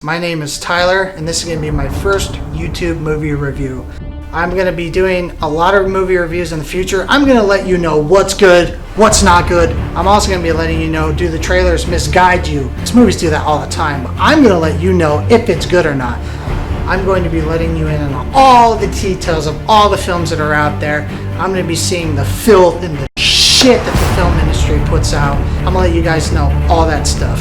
My name is Tyler, and this is going to be my first YouTube movie review. I'm going to be doing a lot of movie reviews in the future. I'm going to let you know what's good, what's not good. I'm also going to be letting you know, do the trailers misguide you? These movies do that all the time, but I'm going to let you know if it's good or not. I'm going to be letting you in on all the details of all the films that are out there. I'm going to be seeing the filth and the shit that the film industry puts out. I'm going to let you guys know all that stuff.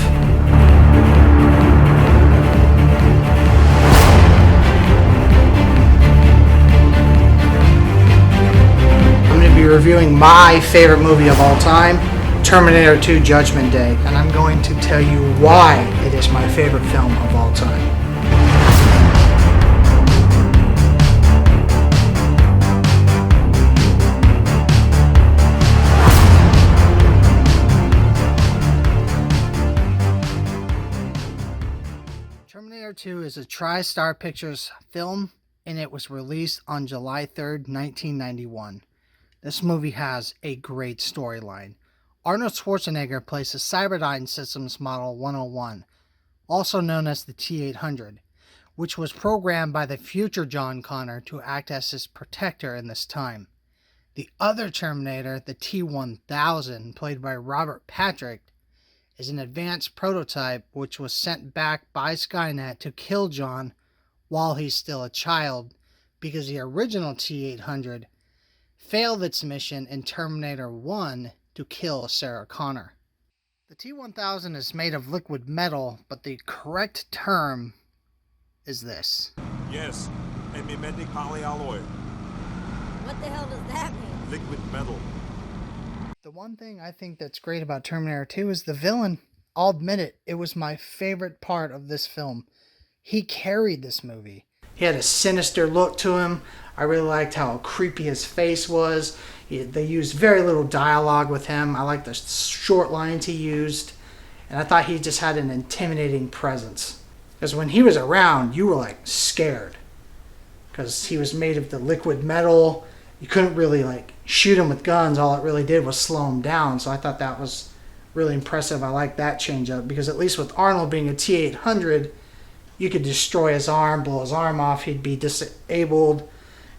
Reviewing my favorite movie of all time, Terminator 2 Judgment Day, and I'm going to tell you why it is my favorite film of all time. Terminator 2 is a TriStar Pictures film, and it was released on July 3rd, 1991. This movie has a great storyline. Arnold Schwarzenegger plays the Cyberdyne Systems Model 101, also known as the T-800, which was programmed by the future John Connor to act as his protector in this time. The other Terminator, the T-1000, played by Robert Patrick, is an advanced prototype which was sent back by Skynet to kill John while he's still a child, because the original T-800 failed its mission in Terminator 1 to kill Sarah Connor. The T-1000 is made of liquid metal, but the correct term is this. Yes, a mimetic polyalloy. What the hell does that mean? Liquid metal. The one thing I think that's great about Terminator 2 is the villain. I'll admit it, it was my favorite part of this film. He carried this movie. He had a sinister look to him. I really liked how creepy his face was. They used very little dialogue with him. I liked the short lines he used. And I thought he just had an intimidating presence. Because when he was around, you were like scared. Because he was made of the liquid metal. You couldn't really like shoot him with guns. All it really did was slow him down. So I thought that was really impressive. I liked that change up. Because at least with Arnold being a T-800, you could destroy his arm, blow his arm off. He'd be disabled.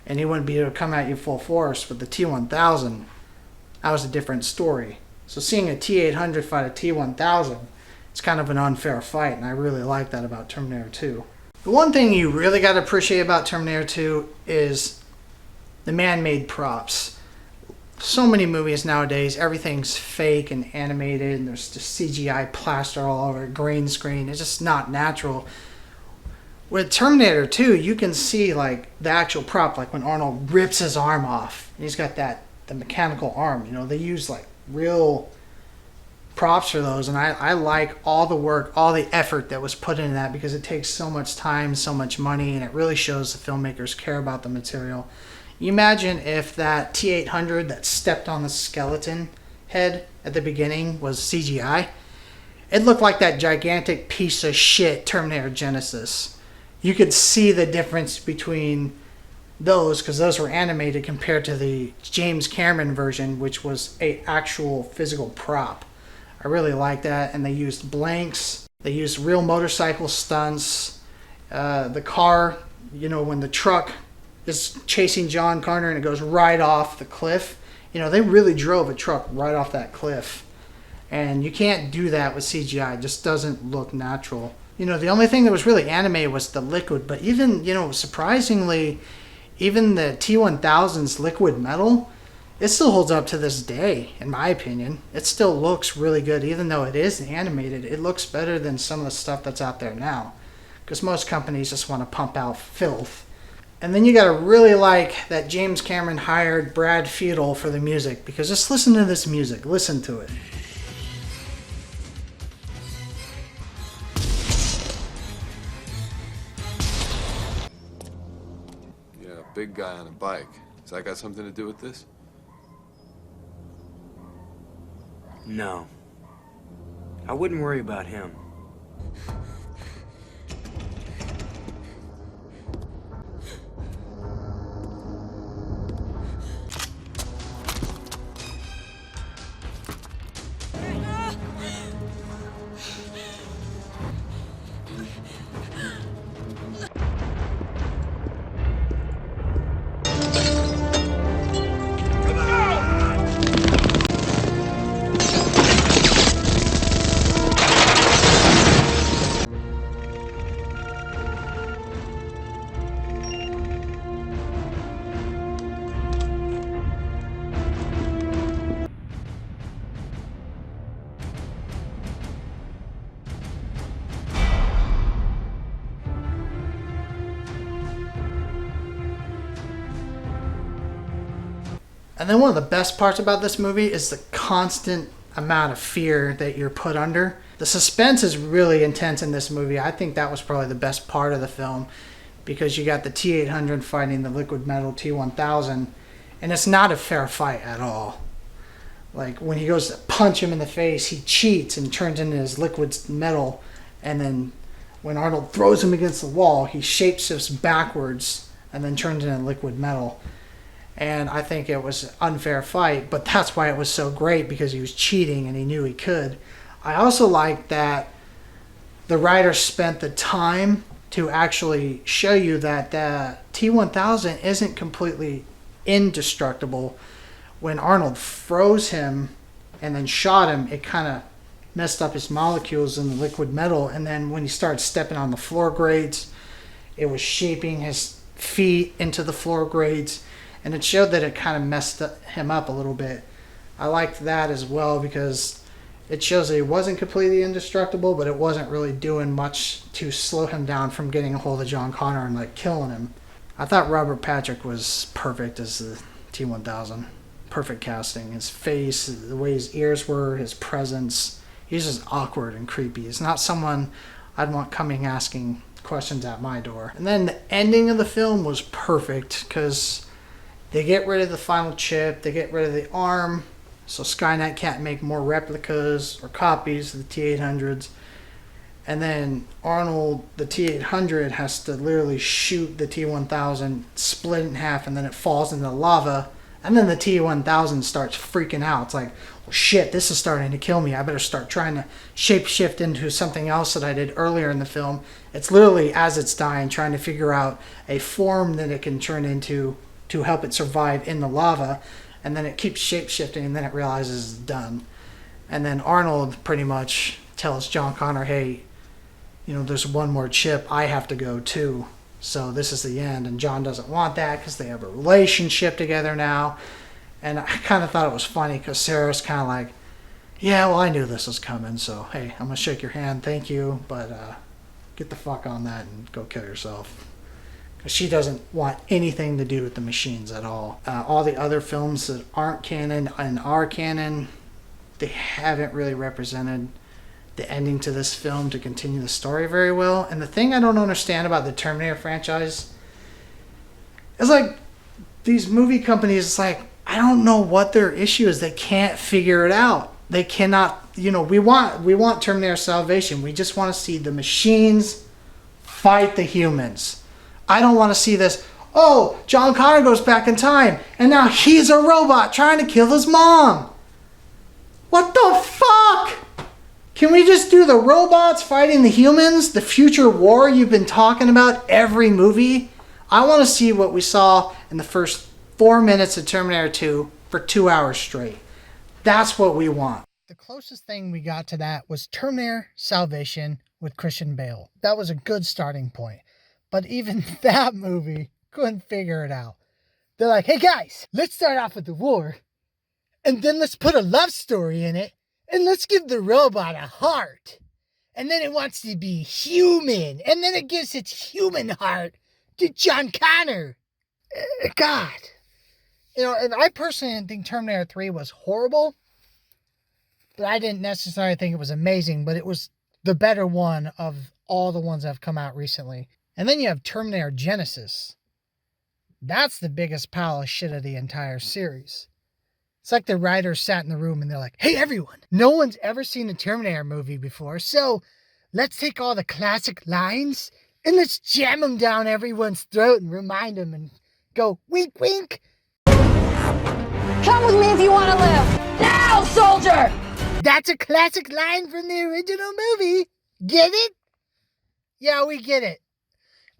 And he wouldn't be able to come at you full force. With the T-1000, that was a different story. So seeing a T-800 fight a T-1000, it's kind of an unfair fight, and I really like that about Terminator 2. The one thing you really got to appreciate about Terminator 2 is the man-made props. So many movies nowadays, everything's fake and animated, and there's just CGI plaster all over, green screen. It's just not natural. With Terminator 2, you can see like the actual prop, like when Arnold rips his arm off. And he's got the mechanical arm. You know, they use like real props for those, and I like all the work, all the effort that was put into that, because it takes so much time, so much money, and it really shows the filmmakers care about the material. You imagine if that T-800 that stepped on the skeleton head at the beginning was CGI. It looked like that gigantic piece of shit Terminator Genesis. You could see the difference between those, because those were animated compared to the James Cameron version, which was a actual physical prop. I really like that. And they used blanks. They used real motorcycle stunts. The car, you know, when the truck is chasing John Connor and it goes right off the cliff, you know, they really drove a truck right off that cliff. And you can't do that with CGI. It just doesn't look natural. You know, the only thing that was really animated was the liquid. But even, you know, surprisingly, even the T-1000's liquid metal, it still holds up to this day, in my opinion. It still looks really good. Even though it is animated, it looks better than some of the stuff that's out there now. Because most companies just want to pump out filth. And then you got to really like that James Cameron hired Brad Fiedel for the music. Because just listen to this music. Listen to it. Big guy on a bike. Has that got something to do with this? No. I wouldn't worry about him. And then one of the best parts about this movie is the constant amount of fear that you're put under. The suspense is really intense in this movie. I think that was probably the best part of the film, because you got the T-800 fighting the liquid metal T-1000, and it's not a fair fight at all. Like, when he goes to punch him in the face, he cheats and turns into his liquid metal, and then when Arnold throws him against the wall, he shapeshifts backwards and then turns into liquid metal. And I think it was an unfair fight, but that's why it was so great, because he was cheating and he knew he could. I also like that the writer spent the time to actually show you that the T-1000 isn't completely indestructible. When Arnold froze him and then shot him, it kind of messed up his molecules in the liquid metal. And then when he started stepping on the floor grades, it was shaping his feet into the floor grades. And it showed that it kind of messed him up a little bit. I liked that as well, because it shows that he wasn't completely indestructible, but it wasn't really doing much to slow him down from getting a hold of John Connor and like killing him. I thought Robert Patrick was perfect as the T-1000. Perfect casting. His face, the way his ears were, his presence. He's just awkward and creepy. He's not someone I'd want coming asking questions at my door. And then the ending of the film was perfect, because they get rid of the final chip, they get rid of the arm, so Skynet can't make more replicas or copies of the T-800s. And then Arnold, the T-800, has to literally shoot the T-1000, split it in half, and then it falls into the lava. And then the T-1000 starts freaking out. It's like, well, shit, this is starting to kill me. I better start trying to shapeshift into something else that I did earlier in the film. It's literally, as it's dying, trying to figure out a form that it can turn into to help it survive in the lava. And then it keeps shapeshifting, and then it realizes it's done. And then Arnold pretty much tells John Connor, hey, you know, there's one more chip. I have to go too. So this is the end. And John doesn't want that, because they have a relationship together now. And I kind of thought it was funny, because Sarah's kind of like, yeah, well, I knew this was coming. So, hey, I'm going to shake your hand. Thank you. But get the fuck on that and go kill yourself. Because she doesn't want anything to do with the machines at all. All the other films that aren't canon and are canon, they haven't really represented the ending to this film to continue the story very well. And the thing I don't understand about the Terminator franchise is, like, these movie companies, it's like, I don't know what their issue is. They can't figure it out. They cannot, you know, we want Terminator Salvation. We just want to see the machines fight the humans. I don't want to see this, oh, John Connor goes back in time and now he's a robot trying to kill his mom. What the fuck? Can we just do the robots fighting the humans? The future war you've been talking about every movie? I want to see what we saw in the first 4 minutes of Terminator 2 for 2 hours straight. That's what we want. The closest thing we got to that was Terminator Salvation with Christian Bale. That was a good starting point. But even that movie couldn't figure it out. They're like, hey guys, let's start off with the war. And then let's put a love story in it. And let's give the robot a heart. And then it wants to be human. And then it gives its human heart to John Connor. God. You know, and I personally didn't think Terminator 3 was horrible. But I didn't necessarily think it was amazing. But it was the better one of all the ones that have come out recently. And then you have Terminator Genesis. That's the biggest pile of shit of the entire series. It's like the writers sat in the room and they're like, hey everyone, no one's ever seen a Terminator movie before, so let's take all the classic lines and let's jam them down everyone's throat and remind them and go, wink, wink. Come with me if you want to live. Now, soldier! That's a classic line from the original movie. Get it? Yeah, we get it.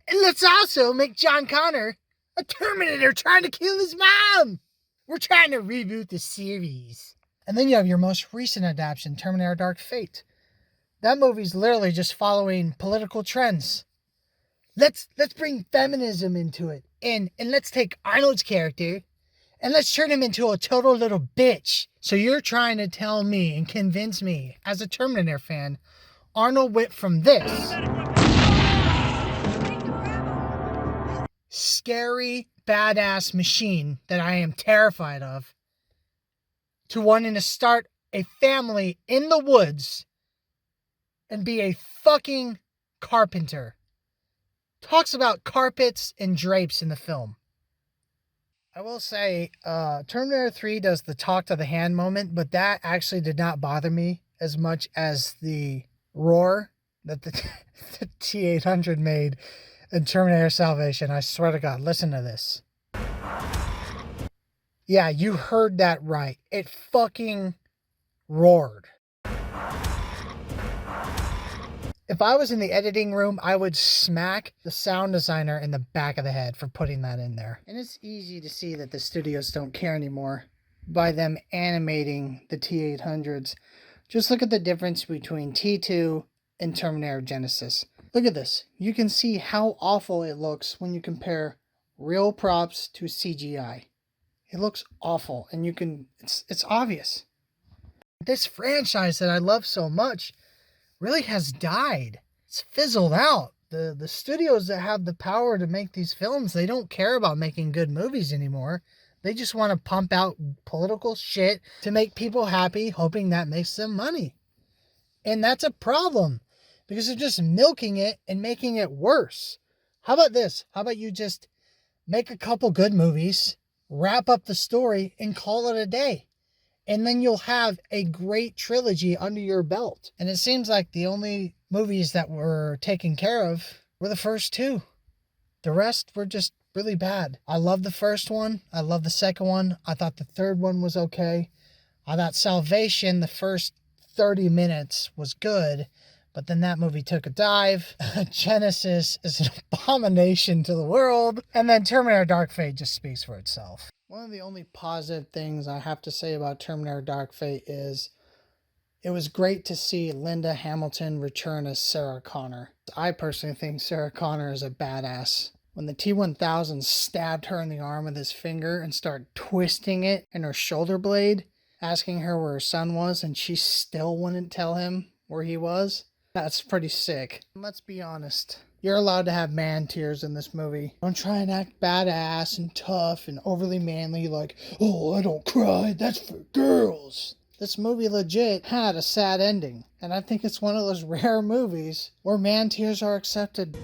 And let's also make John Connor a Terminator trying to kill his mom. We're trying to reboot the series. And then you have your most recent adaptation, Terminator Dark Fate. That movie's literally just following political trends. Let's bring feminism into it. And let's take Arnold's character and let's turn him into a total little bitch. So you're trying to tell me and convince me, as a Terminator fan, Arnold went from this scary, badass machine that I am terrified of to wanting to start a family in the woods and be a fucking carpenter. Talks about carpets and drapes in the film. I will say, Terminator 3 does the talk to the hand moment, but that actually did not bother me as much as the roar that the T-800 made in Terminator Salvation. I swear to God, listen to this. Yeah, you heard that right. It fucking roared. If I was in the editing room, I would smack the sound designer in the back of the head for putting that in there. And it's easy to see that the studios don't care anymore by them animating the T-800s. Just look at the difference between T2 and Terminator Genisys. Look at this. You can see how awful it looks when you compare real props to CGI. It looks awful, and you can, it's obvious. This franchise that I love so much really has died. It's fizzled out. The studios that have the power to make these films, they don't care about making good movies anymore. They just want to pump out political shit to make people happy, hoping that makes them money. And that's a problem, because they're just milking it and making it worse. How about this? How about you just make a couple good movies, wrap up the story, and call it a day? And then you'll have a great trilogy under your belt. And it seems like the only movies that were taken care of were the first two. The rest were just really bad. I love the first one. I love the second one. I thought the third one was okay. I thought Salvation, the first 30 minutes was good, but then that movie took a dive. Genisys is an abomination to the world. And then Terminator Dark Fate just speaks for itself. One of the only positive things I have to say about Terminator Dark Fate is it was great to see Linda Hamilton return as Sarah Connor. I personally think Sarah Connor is a badass. When the T-1000 stabbed her in the arm with his finger and started twisting it in her shoulder blade, asking her where her son was, and she still wouldn't tell him where he was, that's pretty sick. And let's be honest. You're allowed to have man tears in this movie. Don't try and act badass and tough and overly manly like, oh, I don't cry, that's for girls. This movie legit had a sad ending. And I think it's one of those rare movies where man tears are accepted.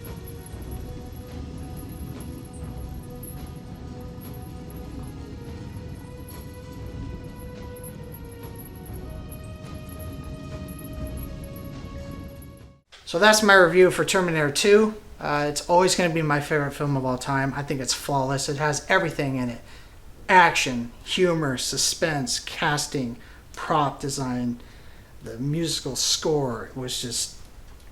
So that's my review for Terminator 2. It's always going to be my favorite film of all time. I think it's flawless. It has everything in it. Action, humor, suspense, casting, prop design, the musical score was just...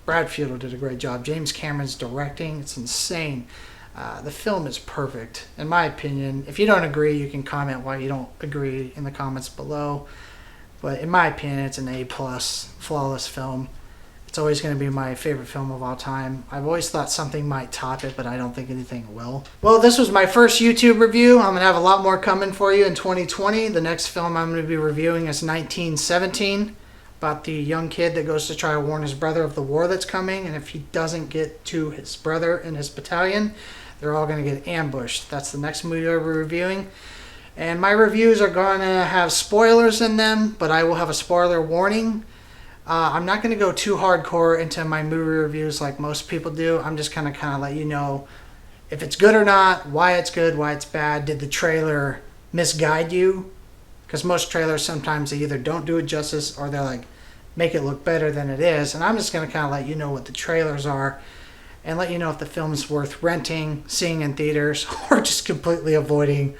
Brad Fiedel did a great job. James Cameron's directing, it's insane. The film is perfect, in my opinion. If you don't agree, you can comment why you don't agree in the comments below. But in my opinion, it's an A+, flawless film. It's always going to be my favorite film of all time. I've always thought something might top it, but I don't think anything will. Well, this was my first YouTube review. I'm going to have a lot more coming for you in 2020. The next film I'm going to be reviewing is 1917, about the young kid that goes to try to warn his brother of the war that's coming, and if he doesn't get to his brother and his battalion, they're all going to get ambushed. That's the next movie I'll be reviewing. And my reviews are going to have spoilers in them, but I will have a spoiler warning. I'm not going to go too hardcore into my movie reviews like most people do. I'm just going to kind of let you know if it's good or not, why it's good, why it's bad. Did the trailer misguide you? Because most trailers, sometimes they either don't do it justice or they're like, make it look better than it is. And I'm just going to kind of let you know what the trailers are and let you know if the film's worth renting, seeing in theaters, or just completely avoiding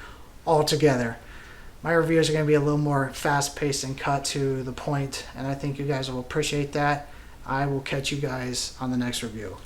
altogether. My reviews are going to be a little more fast-paced and cut to the point, and I think you guys will appreciate that. I will catch you guys on the next review.